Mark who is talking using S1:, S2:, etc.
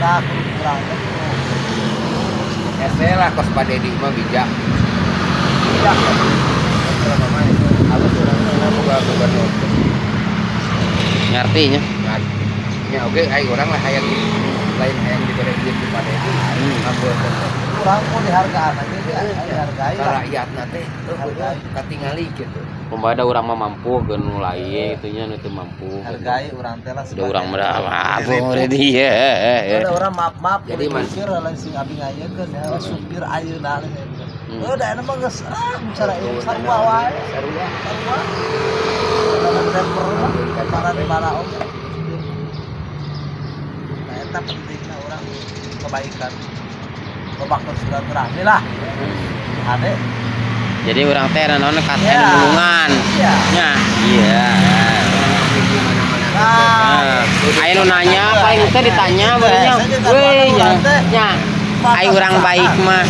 S1: Nah, kurang
S2: Saya lah kos pada di mah bijak.
S1: bijak.
S2: Kalau mama itu halus orangnya boga gubernur.
S3: Ngartinya.
S2: Ya oke, orang lah hayang lain hayang diberi duit kepada itu. Ngabur
S1: Kurang mau dihargaan aja dia, dihargai lah.
S2: rakyat nanti katingali gitu.
S3: Pembada orang mah mampu ke nu lain itunya nu teu mampu.
S1: Hargai orang teh lah.
S3: Udah orang mah mampu dia.
S1: Ada orang maaf
S2: Jadi
S1: mikir lain sing abi ngayekeun ya supir ayeuna udah enak mah geus bicara ieu sarua wae.
S2: Sarua.
S1: Dalam temper lah para oke. Nah, eta pentingna orang kebaikan. Babakun silaturahmi lah. Ade.
S3: Jadi orang teh naon kata
S1: Ya.
S3: nulungan.
S1: Iya.
S3: Nya, iya.
S1: Nah,
S3: Ayo nu nanya paling teh ditanya barunya.
S1: saya juga
S3: Weh,
S1: baru
S3: nya.
S1: teh.
S3: Nya. Ayo orang baik mah